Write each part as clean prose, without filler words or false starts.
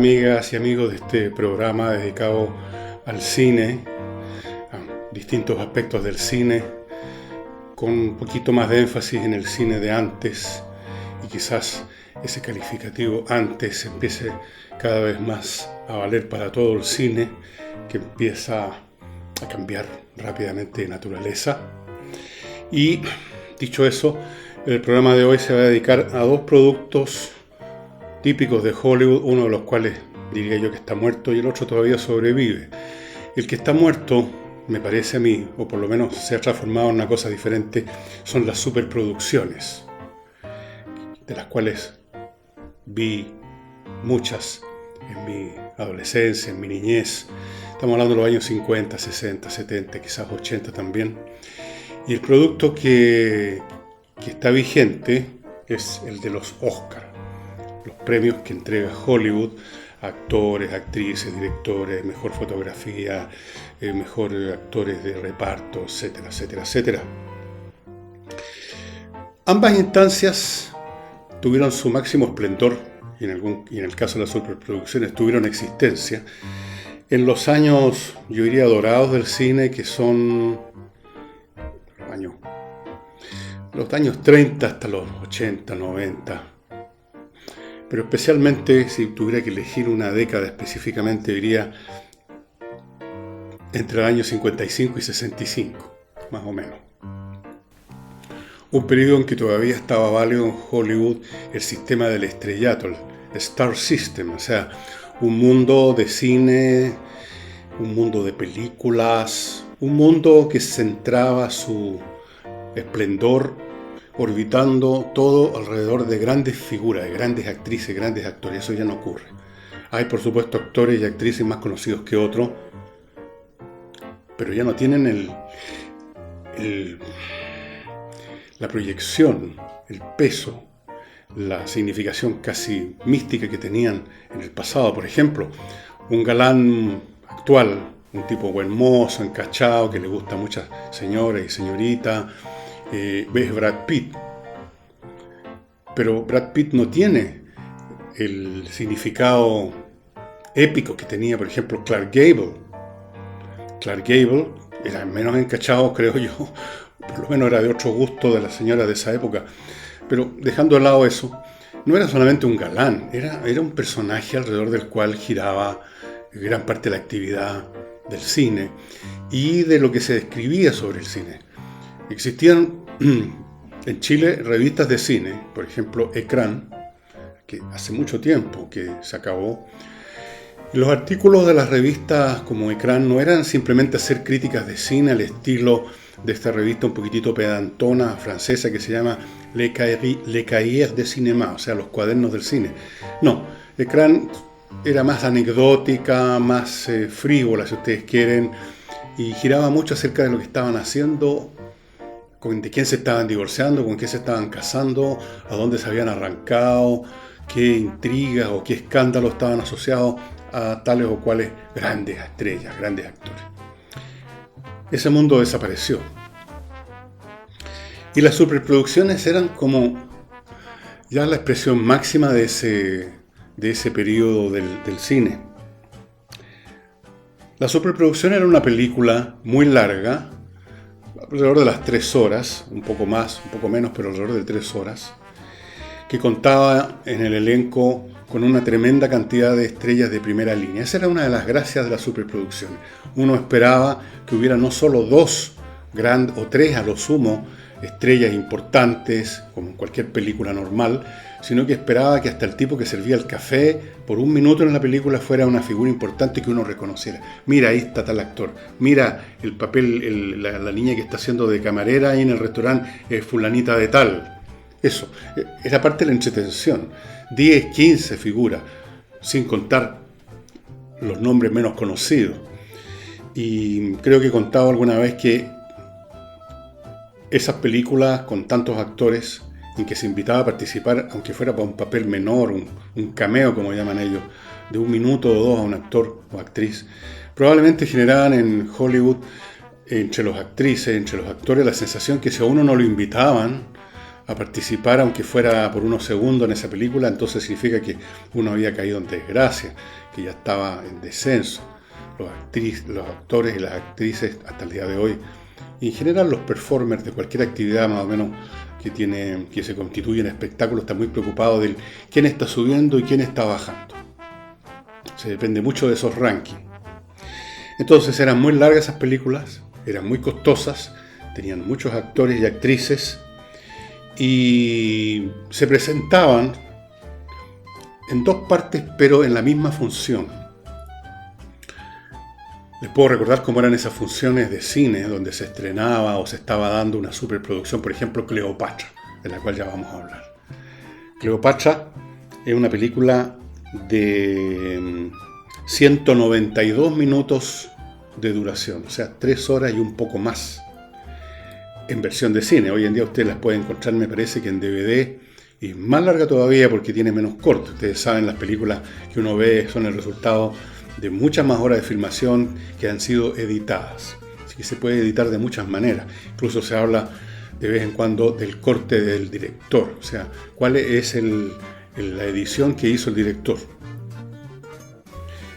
amigas y amigos de este programa dedicado al cine, a distintos aspectos del cine, con un poquito más de énfasis en el cine de antes, y quizás ese calificativo antes empiece cada vez más a valer para todo el cine, que empieza a cambiar rápidamente de naturaleza. Y dicho eso, el programa de hoy se va a dedicar a dos productos típicos de Hollywood, uno de los cuales diría yo que está muerto y el otro todavía sobrevive. El que está muerto, me parece a mí, o por lo menos se ha transformado en una cosa diferente, son las superproducciones, de las cuales vi muchas en mi adolescencia, en mi niñez. Estamos hablando de los años 50, 60, 70, quizás 80 también. Y el producto que está vigente es el de los Oscar, los premios que entrega Hollywood a actores, actrices, directores, mejor fotografía, mejor actores de reparto, etcétera, etcétera, etcétera. Ambas instancias tuvieron su máximo esplendor, y en el caso de las superproducciones tuvieron existencia, en los años, yo diría, dorados del cine, que son los años 30 hasta los 80, 90. Pero especialmente, si tuviera que elegir una década específicamente, diría entre el año 55 y 65, más o menos. Un periodo en que todavía estaba válido en Hollywood el sistema del estrellato, el Star System, o sea, un mundo de cine, un mundo de películas, un mundo que centraba su esplendor orbitando todo alrededor de grandes figuras, de grandes actrices, grandes actores. Eso ya no ocurre. Hay, por supuesto, actores y actrices más conocidos que otros, pero ya no tienen la proyección, el peso, la significación casi mística que tenían en el pasado. Por ejemplo, un galán actual, un tipo buen mozo, encachado, que le gusta a muchas señoras y señoritas, ves Brad Pitt. Pero Brad Pitt no tiene el significado épico que tenía, por ejemplo, Clark Gable. Clark Gable era menos encachado, creo yo, por lo menos era de otro gusto de las señoras de esa época. Pero dejando de lado eso, no era solamente un galán, era un personaje alrededor del cual giraba gran parte de la actividad del cine y de lo que se describía sobre el cine. Existían en Chile revistas de cine, por ejemplo Ecrán, que hace mucho tiempo que se acabó. Los artículos de las revistas como Ecrán no eran simplemente hacer críticas de cine al estilo de esta revista un poquitito pedantona francesa que se llama Les Cahiers de Cinéma, o sea, los cuadernos del cine. No, Ecrán era más anecdótica, más frívola, si ustedes quieren, y giraba mucho acerca de lo que estaban haciendo, de quién se estaban divorciando, con quién se estaban casando, a dónde se habían arrancado, qué intrigas o qué escándalos estaban asociados a tales o cuales grandes estrellas, grandes actores. Ese mundo desapareció. Y las superproducciones eran como ya la expresión máxima de ese periodo del cine. La superproducción era una película muy larga, alrededor de las 3 horas, un poco más, un poco menos, pero alrededor de 3 horas, que contaba en el elenco con una tremenda cantidad de estrellas de primera línea. Esa era una de las gracias de la superproducción. Uno esperaba que hubiera no solo 2 o 3 a lo sumo estrellas importantes, como en cualquier película normal, sino que esperaba que hasta el tipo que servía el café por un minuto en la película fuera una figura importante que uno reconociera. Mira, ahí está tal actor. Mira el papel, la niña que está haciendo de camarera ahí en el restaurante, fulanita de tal. Eso, era parte de la entretención. 10, 15 figuras, sin contar los nombres menos conocidos. Y creo que he contado alguna vez que esas películas con tantos actores en que se invitaba a participar, aunque fuera para un papel menor, un cameo como llaman ellos, de 1 minuto o 2 a un actor o actriz, probablemente generaban en Hollywood, entre los actores, la sensación que si a uno no lo invitaban a participar, aunque fuera por unos segundos en esa película, entonces significa que uno había caído en desgracia, que ya estaba en descenso. Los actores y las actrices hasta el día de hoy, y en general los performers de cualquier actividad más o menos que se constituye en espectáculo, están muy preocupados de quién está subiendo y quién está bajando. Se depende mucho de esos rankings. Entonces eran muy largas esas películas, eran muy costosas, tenían muchos actores y actrices, y se presentaban en dos partes, pero en la misma función. Les puedo recordar cómo eran esas funciones de cine donde se estrenaba o se estaba dando una superproducción, por ejemplo, Cleopatra, de la cual ya vamos a hablar. Cleopatra es una película de 192 minutos de duración, o sea, 3 horas y un poco más en versión de cine. Hoy en día ustedes las pueden encontrar, me parece que en DVD, y más larga todavía porque tiene menos cortes. Ustedes saben, las películas que uno ve son el resultado de muchas más horas de filmación que han sido editadas. Así que se puede editar de muchas maneras. Incluso se habla de vez en cuando del corte del director, o sea, cuál es la edición que hizo el director.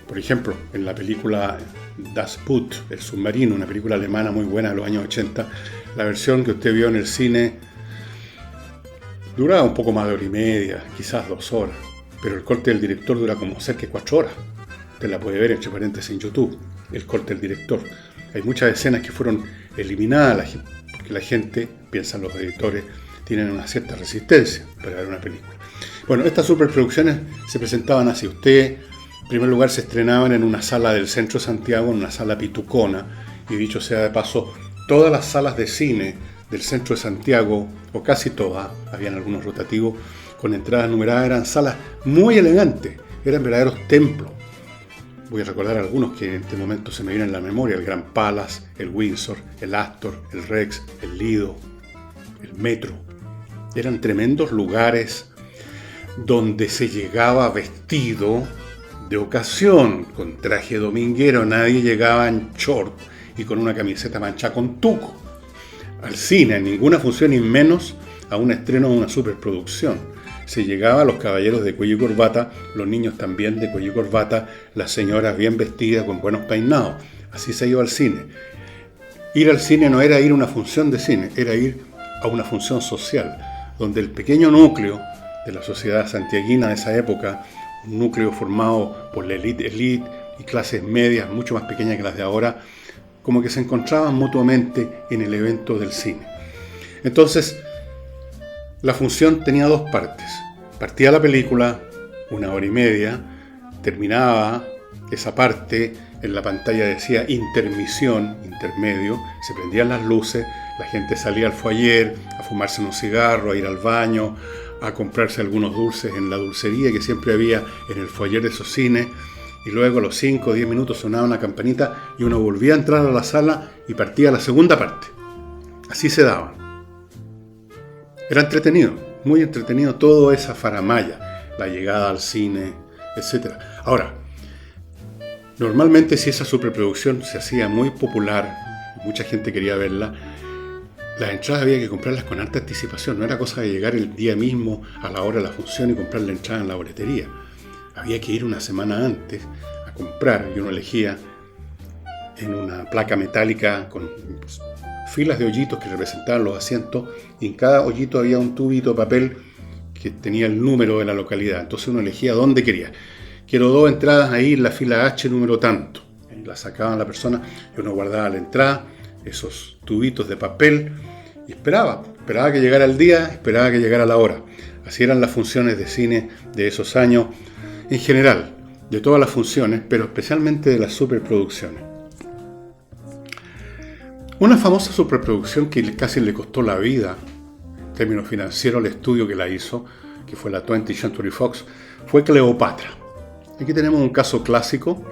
Por ejemplo, en la película Das Boot, El submarino, una película alemana muy buena de los años 80, la versión que usted vio en el cine duraba un poco más de hora y media, quizás 2 horas, pero el corte del director dura como cerca de 4 horas. Usted la puede ver entre paréntesis en YouTube, el corte del director. Hay muchas escenas que fueron eliminadas porque la gente, piensan los editores, tienen una cierta resistencia para ver una película. Bueno, estas superproducciones se presentaban así. Usted, en primer lugar, se estrenaban en una sala del centro de Santiago, en una sala pitucona, y dicho sea de paso, todas las salas de cine del centro de Santiago, o casi todas, habían algunos rotativos, con entradas numeradas, eran salas muy elegantes, eran verdaderos templos. Voy a recordar algunos que en este momento se me vienen en la memoria: el Grand Palace, el Windsor, el Astor, el Rex, el Lido, el Metro. Eran tremendos lugares donde se llegaba vestido de ocasión, con traje dominguero. Nadie llegaba en short y con una camiseta manchada con tuco al cine, en ninguna función, y menos a un estreno de una superproducción. Se llegaba a los caballeros de cuello y corbata, los niños también de cuello y corbata, las señoras bien vestidas, con buenos peinados. Así se iba al cine. Ir al cine no era ir a una función de cine, era ir a una función social, donde el pequeño núcleo de la sociedad santiaguina de esa época, un núcleo formado por la elite y clases medias mucho más pequeñas que las de ahora, como que se encontraban mutuamente en el evento del cine. Entonces, la función tenía dos partes. Partía la película, 1 hora y media, terminaba esa parte, en la pantalla decía intermisión, intermedio, se prendían las luces, la gente salía al foyer a fumarse unos cigarros, a ir al baño, a comprarse algunos dulces en la dulcería que siempre había en el foyer de esos cines, y luego a los 5 o 10 minutos sonaba una campanita y uno volvía a entrar a la sala y partía la segunda parte. Así se daba. Era entretenido, muy entretenido toda esa faramalla, la llegada al cine, etc. Ahora, normalmente si esa superproducción se hacía muy popular, mucha gente quería verla, las entradas había que comprarlas con alta anticipación. No era cosa de llegar el día mismo a la hora de la función y comprar la entrada en la boletería. Había que ir una semana antes a comprar, y uno elegía en una placa metálica con filas de hoyitos que representaban los asientos, y en cada hoyito había un tubito de papel que tenía el número de la localidad. Entonces uno elegía dónde quería. Quiero 2 entradas ahí en la fila H número tanto. Y la sacaban la persona y uno guardaba la entrada, esos tubitos de papel, y esperaba que llegara el día, esperaba que llegara la hora. Así eran las funciones de cine de esos años, en general, de todas las funciones, pero especialmente de las superproducciones. Una famosa superproducción que casi le costó la vida, en términos financieros, al estudio que la hizo, que fue la 20th Century Fox, fue Cleopatra. Aquí tenemos un caso clásico,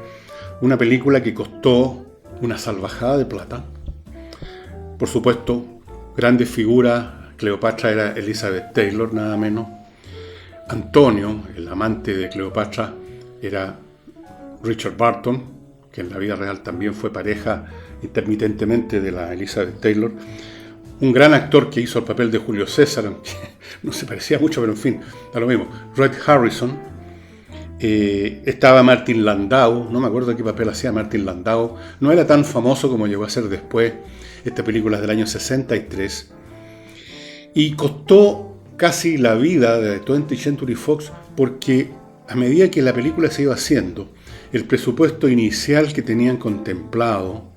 una película que costó una salvajada de plata. Por supuesto, grandes figuras. Cleopatra era Elizabeth Taylor, nada menos. Antonio, el amante de Cleopatra, era Richard Burton, que en la vida real también fue pareja intermitentemente de la Elizabeth Taylor. un gran actor que hizo el papel de Julio César, aunque no se parecía mucho, pero en fin, da lo mismo. Red Harrison, estaba Martin Landau, no me acuerdo qué papel hacía Martin Landau, no era tan famoso como llegó a ser después. Esta película es del año 63 y costó casi la vida de 20th Century Fox porque a medida que la película se iba haciendo, el presupuesto inicial que tenían contemplado,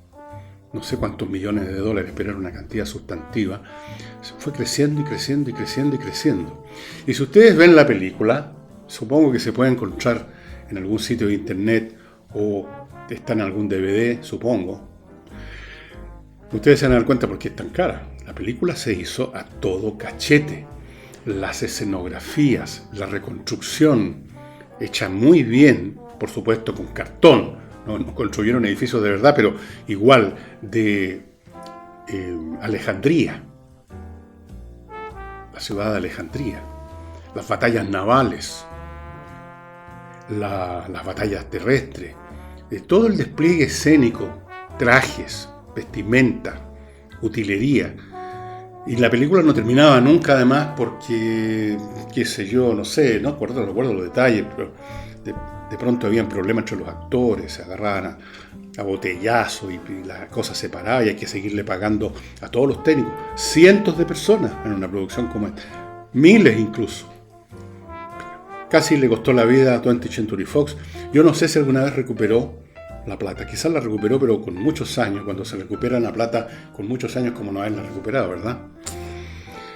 no sé cuántos millones de dólares, pero era una cantidad sustantiva, fue creciendo y creciendo y creciendo y creciendo. Y si ustedes ven la película, supongo que se puede encontrar en algún sitio de internet o está en algún DVD, supongo, ustedes se van a dar cuenta por qué es tan cara. La película se hizo a todo cachete. Las escenografías, la reconstrucción, hecha muy bien, por supuesto con cartón. No construyeron edificios de verdad, pero igual de Alejandría, la ciudad de Alejandría, las batallas navales, las batallas terrestres, todo el despliegue escénico, trajes, vestimenta, utilería. Y la película no terminaba nunca, además, porque, qué sé yo, no sé, no recuerdo los detalles, pero de pronto habían problemas entre los actores, se agarraban a botellazo y la cosa se paraba y hay que seguirle pagando a todos los técnicos. Cientos de personas en una producción como esta, miles incluso. Casi le costó la vida a 20th Century Fox. Yo no sé si alguna vez recuperó la plata, quizás la recuperó, pero con muchos años. Cuando se recupera la plata con muchos años, como no haberla recuperado, ¿verdad?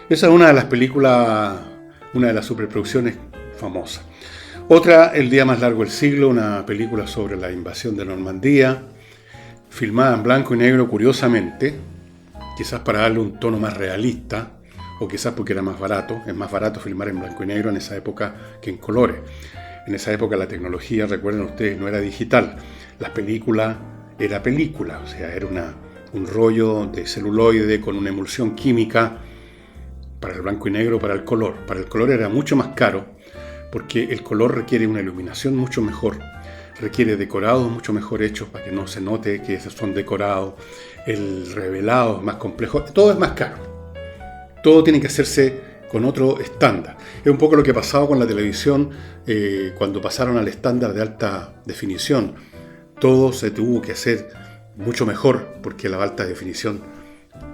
Esa es una de las películas, una de las superproducciones famosas. Otra, El día más largo del siglo, una película sobre la invasión de Normandía, filmada en blanco y negro, curiosamente, quizás para darle un tono más realista, o quizás porque era más barato. Es más barato filmar en blanco y negro en esa época que en colores. En esa época la tecnología, recuerden ustedes, no era digital. La película era película, o sea, era un rollo de celuloide con una emulsión química para el blanco y negro, para el color. Para el color era mucho más caro, porque el color requiere una iluminación mucho mejor, requiere decorados mucho mejor hechos para que no se note que esos son decorados, el revelado es más complejo, todo es más caro. Todo tiene que hacerse con otro estándar. Es un poco lo que pasaba con la televisión cuando pasaron al estándar de alta definición. Todo se tuvo que hacer mucho mejor porque la alta definición,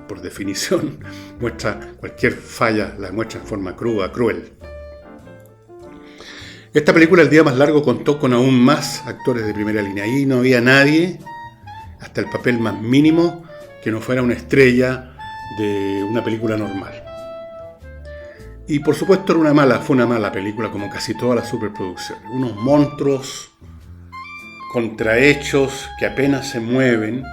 por definición, muestra cualquier falla, la muestra en forma cruda, cruel. Esta película, El día más largo, contó con aún más actores de primera línea. Ahí no había nadie, hasta el papel más mínimo, que no fuera una estrella de una película normal. Y por supuesto fue una mala película, como casi todas las superproducciones. Unos monstruos contrahechos que apenas se mueven,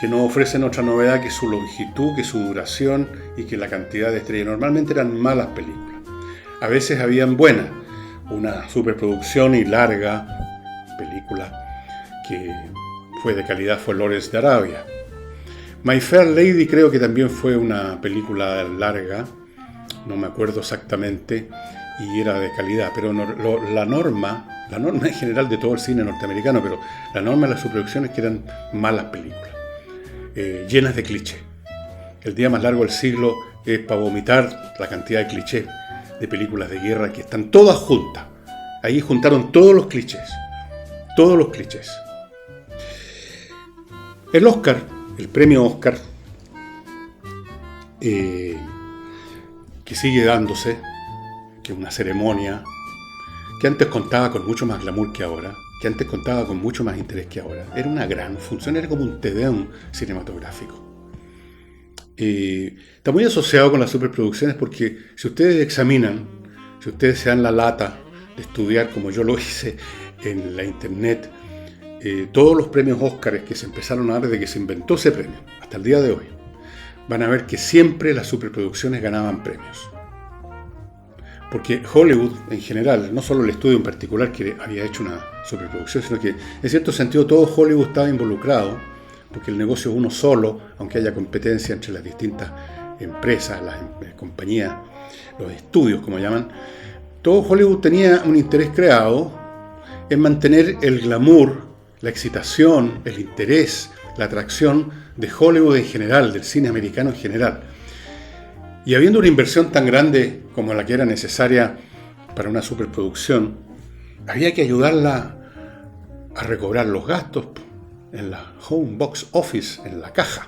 que no ofrecen otra novedad que su longitud, que su duración y que la cantidad de estrellas. Normalmente eran malas películas. A veces habían buenas, una superproducción y larga película que fue de calidad fue Lawrence de Arabia. My Fair Lady creo que también fue una película larga, no me acuerdo exactamente, y era de calidad, pero la norma en general de todo el cine norteamericano, pero la norma de las superproducciones que eran malas películas, llenas de clichés. El día más largo del siglo es para vomitar la cantidad de clichés de películas de guerra que están todas juntas. Ahí juntaron todos los clichés. Todos los clichés. El Oscar, el premio Oscar, que sigue dándose, que es una ceremonia que antes contaba con mucho más glamour que ahora, que antes contaba con mucho más interés que ahora. Era una gran función, era como un Te Deum cinematográfico. Está muy asociado con las superproducciones porque si ustedes examinan, si ustedes se dan la lata de estudiar como yo lo hice en la internet, todos los premios Óscar que se empezaron a dar desde que se inventó ese premio hasta el día de hoy, van a ver que siempre las superproducciones ganaban premios. Porque Hollywood en general, no solo el estudio en particular que había hecho una superproducción, sino que en cierto sentido todo Hollywood estaba involucrado, porque el negocio es uno solo, aunque haya competencia entre las distintas empresas, las compañías, los estudios, como llaman. Todo Hollywood tenía un interés creado en mantener el glamour, la excitación, el interés, la atracción de Hollywood en general, del cine americano en general. Y habiendo una inversión tan grande como la que era necesaria para una superproducción, había que ayudarla a recobrar los gastos en la home box office, en la caja.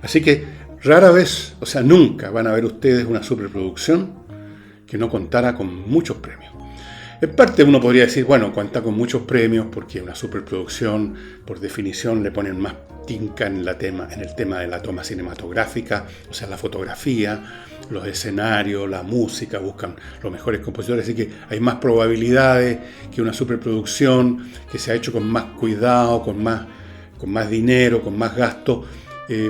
Así que rara vez, o sea, nunca van a ver ustedes una superproducción que no contara con muchos premios. En parte uno podría decir, bueno, cuenta con muchos premios porque una superproducción, por definición, le ponen más tinca en el tema de la toma cinematográfica, o sea, la fotografía, los escenarios, la música, buscan los mejores compositores, así que hay más probabilidades que una superproducción que se ha hecho con más cuidado, con más dinero, con más gasto,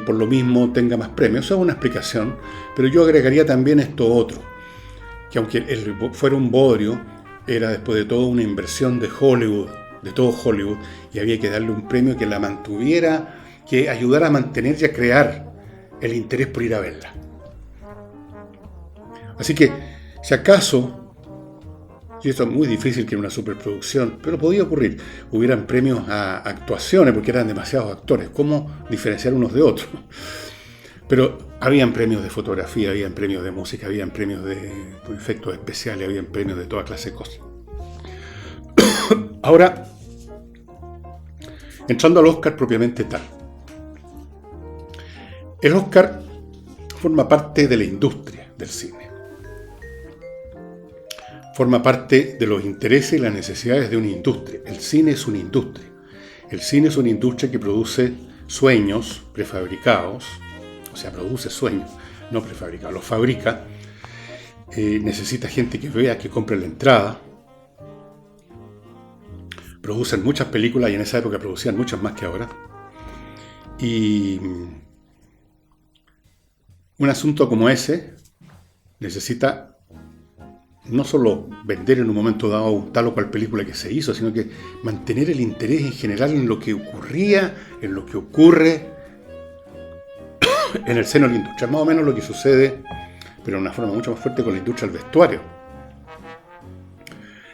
por lo mismo tenga más premios. Eso es una explicación, pero yo agregaría también esto otro, que aunque fuera un bodrio, era después de todo una inversión de Hollywood, de todo Hollywood, y había que darle un premio que la mantuviera, que ayudara a mantener y a crear el interés por ir a verla. Así que, si acaso, y esto es muy difícil que en una superproducción, pero podía ocurrir, hubieran premios a actuaciones, porque eran demasiados actores, ¿cómo diferenciar unos de otros? Pero habían premios de fotografía, habían premios de música, habían premios de efectos especiales, habían premios de toda clase de cosas. Ahora, entrando al Oscar propiamente tal. El Oscar forma parte de la industria del cine. Forma parte de los intereses y las necesidades de una industria. El cine es una industria. El cine es una industria que produce sueños prefabricados. O sea, produce sueños, no prefabricados, los fabrica, necesita gente que vea, que compre la entrada, producen muchas películas y en esa época producían muchas más que ahora, y un asunto como ese necesita no solo vender en un momento dado tal o cual película que se hizo, sino que mantener el interés en general en lo que ocurría, en lo que ocurre en el seno de la industria. Más o menos lo que sucede, pero de una forma mucho más fuerte, con la industria del vestuario.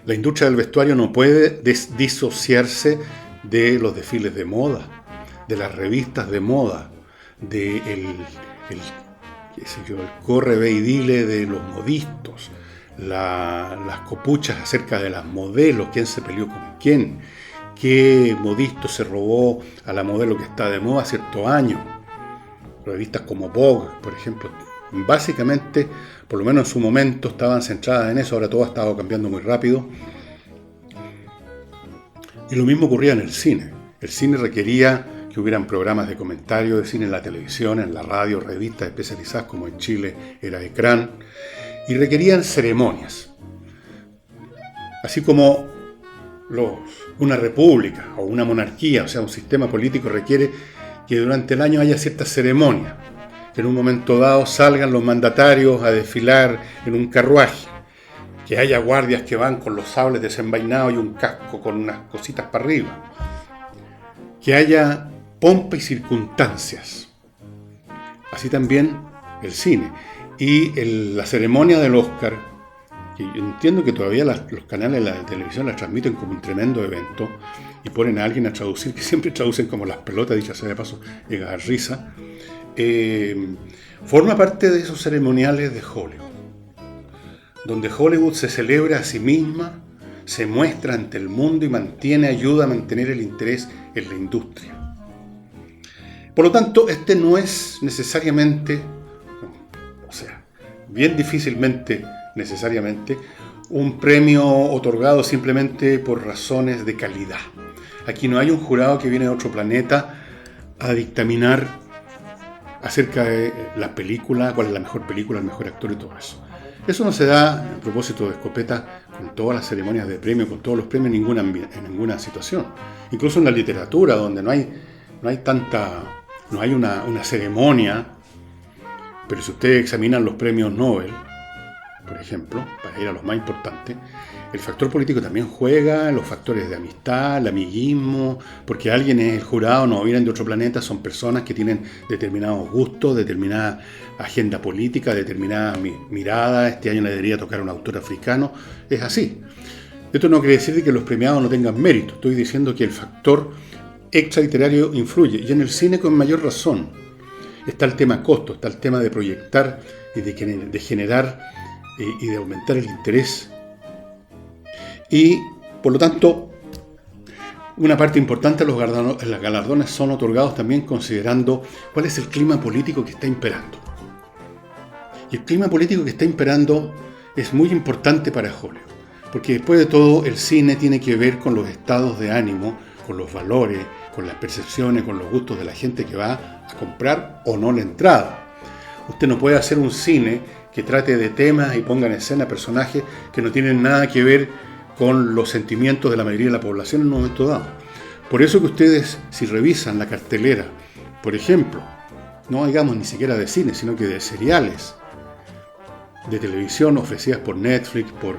La industria del vestuario no puede disociarse de los desfiles de moda, de las revistas de moda, de el corre, ve y dile de los modistos, las copuchas acerca de las modelos, quién se peleó con quién, qué modisto se robó a la modelo que está de moda cierto año. Revistas como Vogue, por ejemplo, básicamente, por lo menos en su momento, estaban centradas en eso. Ahora todo ha estado cambiando muy rápido. Y lo mismo ocurría en el cine. El cine requería que hubieran programas de comentario de cine en la televisión, en la radio, revistas especializadas como en Chile era Ecrán, y requerían ceremonias. Así como una república o una monarquía, o sea, un sistema político requiere que durante el año haya ciertas ceremonias, que en un momento dado salgan los mandatarios a desfilar en un carruaje, que haya guardias que van con los sables desenvainados y un casco con unas cositas para arriba, que haya pompa y circunstancias. Así también el cine. Y la ceremonia del Oscar, que yo entiendo que todavía los canales de la televisión la transmiten como un tremendo evento, y ponen a alguien a traducir, que siempre traducen como las pelotas, dicha sea de paso, llega a dar risa, forma parte de esos ceremoniales de Hollywood, donde Hollywood se celebra a sí misma, se muestra ante el mundo y ayuda a mantener el interés en la industria. Por lo tanto, este no es necesariamente, o sea, bien difícilmente necesariamente, un premio otorgado simplemente por razones de calidad. Aquí no hay un jurado que viene de otro planeta a dictaminar acerca de la película, cuál es la mejor película, el mejor actor y todo eso. Eso no se da, a propósito de escopeta, con todas las ceremonias de premio, con todos los premios en ninguna situación. Incluso en la literatura, donde no hay una ceremonia, pero si ustedes examinan los premios Nobel, por ejemplo, para ir a los más importantes, el factor político también juega, los factores de amistad, el amiguismo, porque alguien es el jurado, no vienen de otro planeta, son personas que tienen determinados gustos, determinada agenda política, determinada mirada. Este año le debería tocar a un autor africano, es así. Esto no quiere decir que los premiados no tengan mérito, estoy diciendo que el factor extraliterario influye, y en el cine con mayor razón. Está el tema costo, está el tema de proyectar y de generar y de aumentar el interés. Y, por lo tanto, una parte importante de los galardones son otorgados también considerando cuál es el clima político que está imperando. Y el clima político que está imperando es muy importante para Hollywood, porque después de todo el cine tiene que ver con los estados de ánimo, con los valores, con las percepciones, con los gustos de la gente que va a comprar o no la entrada. Usted no puede hacer un cine que trate de temas y ponga en escena personajes que no tienen nada que ver con los sentimientos de la mayoría de la población en un momento dado. Por eso que ustedes, si revisan la cartelera, por ejemplo, no digamos ni siquiera de cine, sino que de seriales de televisión ofrecidas por Netflix, por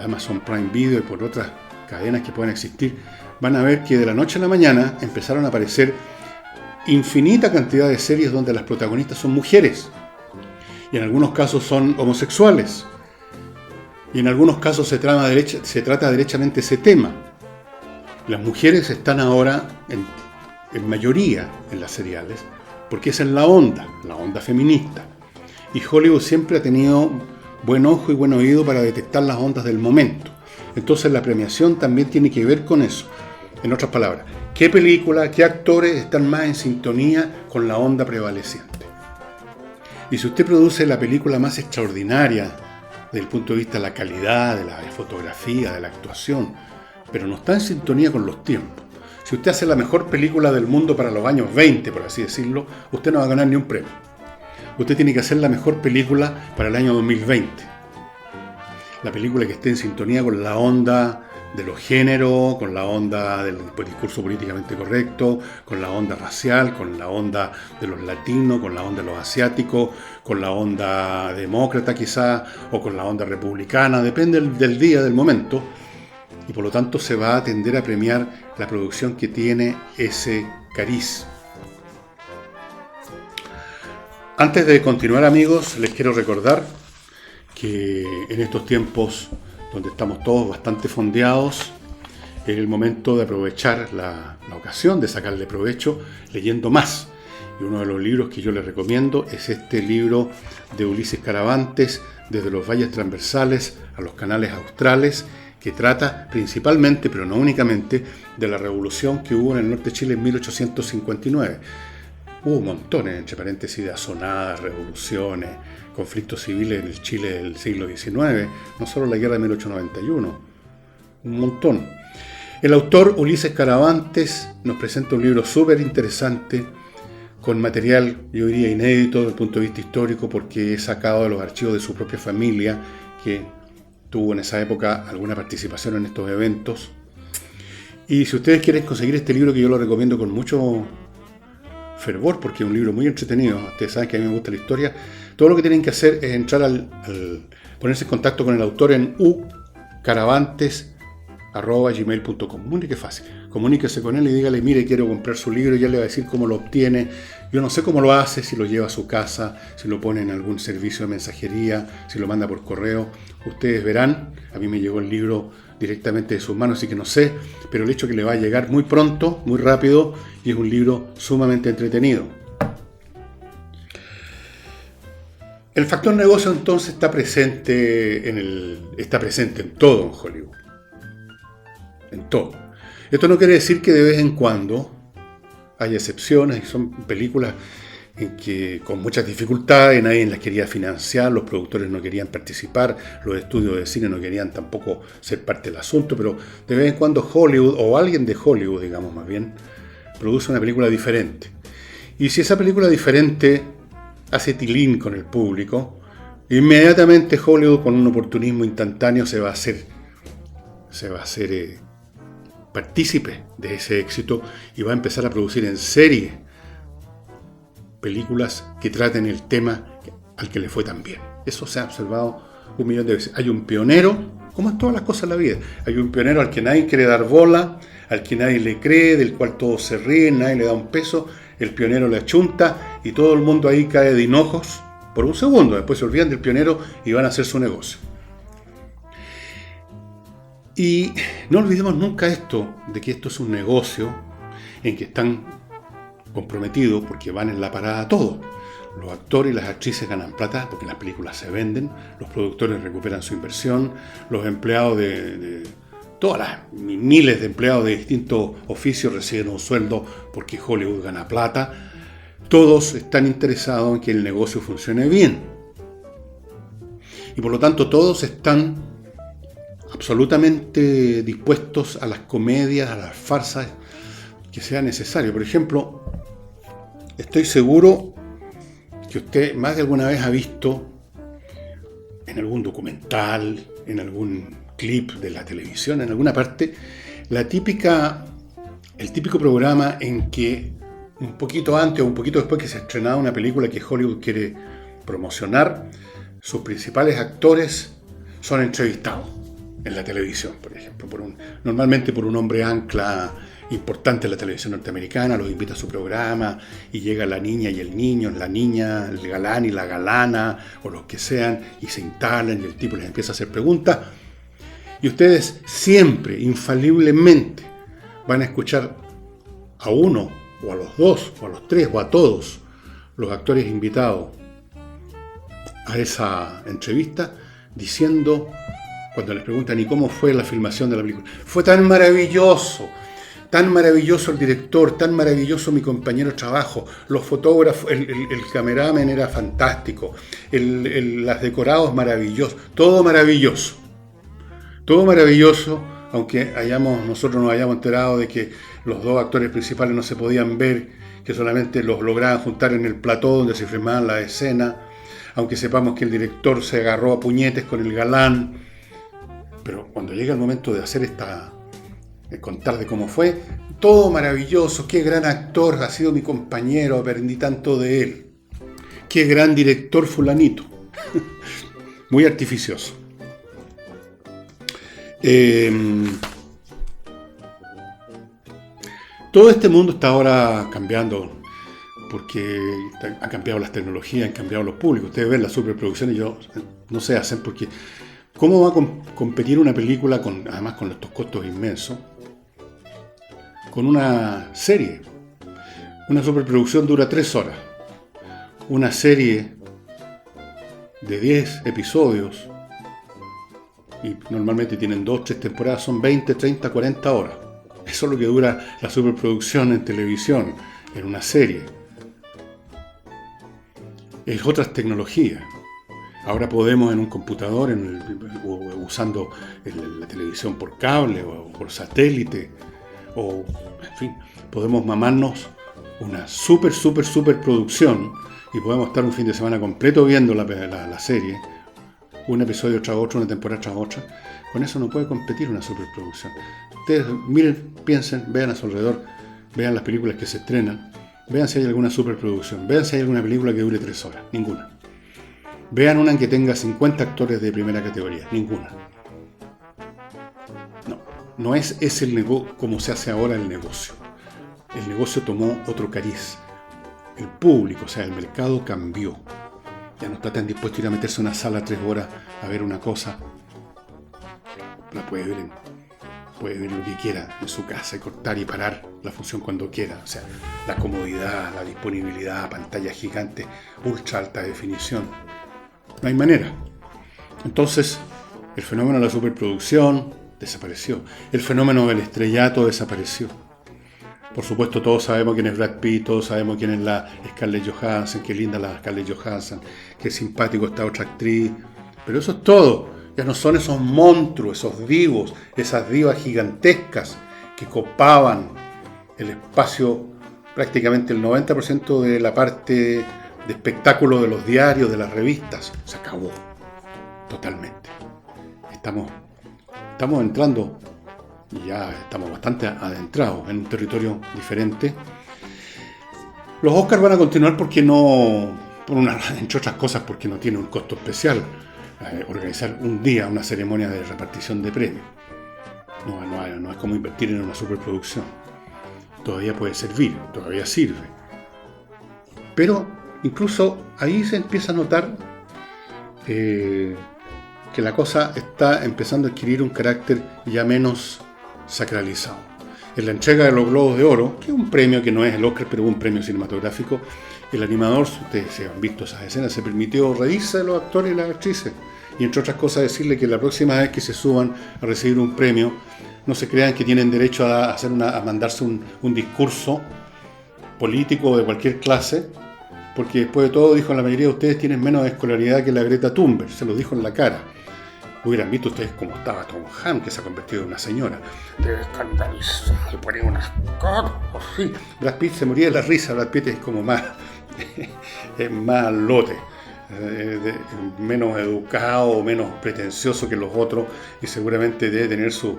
Amazon Prime Video y por otras cadenas que puedan existir, van a ver que de la noche a la mañana empezaron a aparecer infinita cantidad de series donde las protagonistas son mujeres, y en algunos casos son homosexuales, y en algunos casos se trata derechamente ese tema. Las mujeres están ahora en mayoría en las seriales, porque esa es la onda feminista. Y Hollywood siempre ha tenido buen ojo y buen oído para detectar las ondas del momento. Entonces la premiación también tiene que ver con eso. En otras palabras, ¿qué película, qué actores están más en sintonía con la onda prevaleciente? Y si usted produce la película más extraordinaria desde el punto de vista de la calidad, de la fotografía, de la actuación, pero no está en sintonía con los tiempos, si usted hace la mejor película del mundo para los años 20, por así decirlo, usted no va a ganar ni un premio. Usted tiene que hacer la mejor película para el año 2020. La película que esté en sintonía con la onda de los géneros, con la onda del discurso políticamente correcto, con la onda racial, con la onda de los latinos, con la onda de los asiáticos, con la onda demócrata quizá, o con la onda republicana, depende del día, del momento, y por lo tanto se va a tender a premiar la producción que tiene ese cariz. Antes de continuar, amigos, les quiero recordar que en estos tiempos donde estamos todos bastante fondeados, es el momento de aprovechar la ocasión de sacarle provecho leyendo más. Y uno de los libros que yo les recomiendo es este libro de Ulises Caravantes, Desde los valles transversales a los canales australes, que trata principalmente, pero no únicamente, de la revolución que hubo en el norte de Chile en 1859. Hubo montones, entre paréntesis, de azonadas, revoluciones, conflictos civiles en el Chile del siglo XIX, no solo la guerra de 1891, un montón. El autor Ulises Caravantes nos presenta un libro súper interesante, con material, yo diría, inédito desde el punto de vista histórico, porque es sacado de los archivos de su propia familia, que tuvo en esa época alguna participación en estos eventos. Y si ustedes quieren conseguir este libro, que yo lo recomiendo con mucho fervor, porque es un libro muy entretenido, ustedes saben que a mí me gusta la historia, todo lo que tienen que hacer es entrar ponerse en contacto con el autor en ucaravantes@gmail.com. Muy que fácil. Comuníquese con él y dígale, mire, quiero comprar su libro, y ya le va a decir cómo lo obtiene. Yo no sé cómo lo hace, si lo lleva a su casa, si lo pone en algún servicio de mensajería, si lo manda por correo. Ustedes verán, a mí me llegó el libro directamente de sus manos, así que no sé, pero el hecho que le va a llegar muy pronto, muy rápido, y es un libro sumamente entretenido. El factor negocio entonces está presente en todo en Hollywood. En todo. Esto no quiere decir que de vez en cuando hay excepciones, y son películas en que con muchas dificultades nadie las quería financiar, los productores no querían participar, los estudios de cine no querían tampoco ser parte del asunto, pero de vez en cuando Hollywood, o alguien de Hollywood, digamos más bien, produce una película diferente. Y si esa película diferente hace tilín con el público, inmediatamente Hollywood, con un oportunismo instantáneo, se va a hacer partícipe de ese éxito y va a empezar a producir en serie películas que traten el tema al que le fue tan bien. Eso se ha observado 1.000.000 de veces. Hay un pionero, como en todas las cosas en la vida, hay un pionero al que nadie quiere dar bola, al que nadie le cree, del cual todos se ríen, nadie le da un peso, el pionero le achunta y todo el mundo ahí cae de hinojos por un segundo, después se olvidan del pionero y van a hacer su negocio. Y no olvidemos nunca esto, de que esto es un negocio en que están comprometidos porque van en la parada todos. Los actores y las actrices ganan plata porque las películas se venden, los productores recuperan su inversión, los empleados de todas las miles de empleados de distintos oficios reciben un sueldo porque Hollywood gana plata. Todos están interesados en que el negocio funcione bien. Y por lo tanto todos están absolutamente dispuestos a las comedias, a las farsas que sea necesario. Por ejemplo, estoy seguro que usted más de alguna vez ha visto en algún documental, en algún clip de la televisión, en alguna parte, el típico programa en que un poquito antes o un poquito después que se estrenaba una película que Hollywood quiere promocionar, sus principales actores son entrevistados en la televisión, por ejemplo, normalmente por un hombre ancla importante en la televisión norteamericana, los invita a su programa y llega la niña y el niño, la niña, el galán y la galana, o los que sean, y se instalan y el tipo les empieza a hacer preguntas. Y ustedes siempre, infaliblemente, van a escuchar a uno, o a los dos, o a los tres, o a todos los actores invitados a esa entrevista, diciendo, cuando les preguntan ¿y cómo fue la filmación de la película? Fue tan maravilloso el director, tan maravilloso mi compañero de trabajo, los fotógrafos, el cameraman era fantástico, los decorados maravillosos, todo maravilloso, aunque nosotros nos hayamos enterado de que los dos actores principales no se podían ver, que solamente los lograban juntar en el plató donde se filmaban la escena, aunque sepamos que el director se agarró a puñetes con el galán. Pero cuando llega el momento de hacer contar de cómo fue, todo maravilloso, qué gran actor ha sido mi compañero, aprendí tanto de él, qué gran director fulanito. Muy artificioso. Todo este mundo está ahora cambiando porque han cambiado las tecnologías, han cambiado los públicos. Ustedes ven las superproducciones, no se hacen porque ¿cómo va a competir una película además con estos costos inmensos con una serie? Una superproducción dura 3 horas. Una serie de 10 episodios, y normalmente tienen 2, 3 temporadas, son 20, 30, 40 horas. Eso es lo que dura la superproducción en televisión, en una serie. Es otras tecnologías. Ahora podemos en un computador, usando la televisión por cable o por satélite, o en fin, podemos mamarnos una super producción y podemos estar un fin de semana completo viendo la serie, un episodio tras otro, una temporada tras otra. Con eso no puede competir una superproducción. Ustedes miren, piensen, vean a su alrededor, vean las películas que se estrenan, vean si hay alguna superproducción, vean si hay alguna película que dure 3 horas, ninguna. Vean una en que tenga 50 actores de primera categoría, ninguna. No es el negocio como se hace ahora el negocio. El negocio tomó otro cariz. El público, o sea, el mercado cambió. Ya no está tan dispuesto a ir a meterse en una sala 3 horas a ver una cosa. La puede ver lo que quiera en su casa y cortar y parar la función cuando quiera. O sea, la comodidad, la disponibilidad, pantalla gigante, ultra alta definición. No hay manera. Entonces, el fenómeno de la superproducción desapareció. El fenómeno del estrellato desapareció. Por supuesto, todos sabemos quién es Brad Pitt, todos sabemos quién es la Scarlett Johansson, qué linda la Scarlett Johansson, qué simpático esta otra actriz. Pero eso es todo. Ya no son esos monstruos, esos divos, esas divas gigantescas que copaban el espacio, prácticamente el 90% de la parte de espectáculo de los diarios, de las revistas. Se acabó totalmente. Estamos entrando, y ya estamos bastante adentrados en un territorio diferente. Los Oscars van a continuar porque entre otras cosas, porque no tiene un costo especial organizar un día una ceremonia de repartición de premios. No es como invertir en una superproducción. Todavía puede servir, todavía sirve. Pero incluso ahí se empieza a notar que la cosa está empezando a adquirir un carácter ya menos sacralizado. en la entrega de los Globos de Oro, que es un premio que no es el Oscar, pero un premio cinematográfico, el animador, si ustedes se han visto esas escenas, se permitió reírse de los actores y las actrices. Y entre otras cosas decirle que la próxima vez que se suban a recibir un premio, no se crean que tienen derecho a mandarse un discurso político de cualquier clase, porque después de todo, dijo, la mayoría de ustedes tienen menos escolaridad que la Greta Thunberg, se lo dijo en la cara. Hubieran visto ustedes cómo estaba Tom Hanks, que se ha convertido en una señora. Debe escandalizar, ponía unas caras así. Brad Pitt se moría de la risa. Brad Pitt es como más más lote, menos educado, menos pretencioso que los otros, y seguramente debe tener sus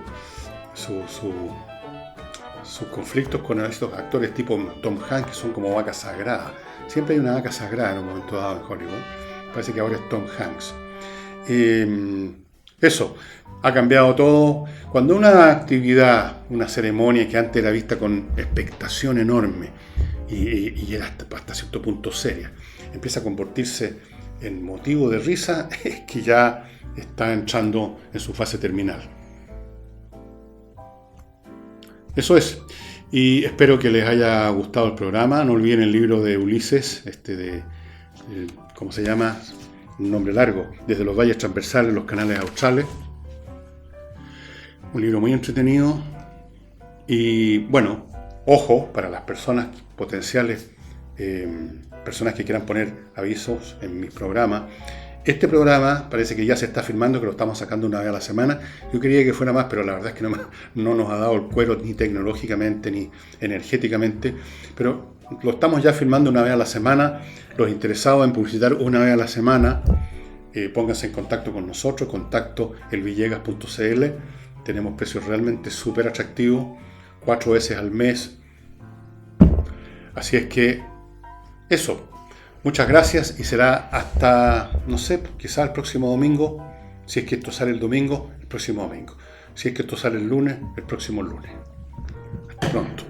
conflictos con estos actores tipo Tom Hanks, que son como vacas sagradas. Siempre hay una vaca sagrada en un momento dado en Hollywood. Parece que ahora es Tom Hanks. Eso, ha cambiado todo. Cuando una actividad, una ceremonia que antes era vista con expectación enorme y era hasta cierto punto seria, empieza a convertirse en motivo de risa, es que ya está entrando en su fase terminal. Eso es. Y espero que les haya gustado el programa. No olviden el libro de Ulises, ¿cómo se llama? Un nombre largo, Desde los valles transversales, los canales australes. Un libro muy entretenido. Y bueno, ojo para las personas potenciales, personas que quieran poner avisos en mis programas. Este programa parece que ya se está filmando, que lo estamos sacando una vez a la semana. Yo quería que fuera más, pero la verdad es que no nos ha dado el cuero ni tecnológicamente ni energéticamente. Pero lo estamos ya filmando una vez a la semana. Los interesados en publicitar una vez a la semana, pónganse en contacto con nosotros, contacto elvillegas.cl. Tenemos precios realmente súper atractivos, 4 veces al mes. Así es que eso. Muchas gracias y será hasta, no sé, quizá el próximo domingo. Si es que esto sale el domingo, el próximo domingo. Si es que esto sale el lunes, el próximo lunes. Hasta pronto.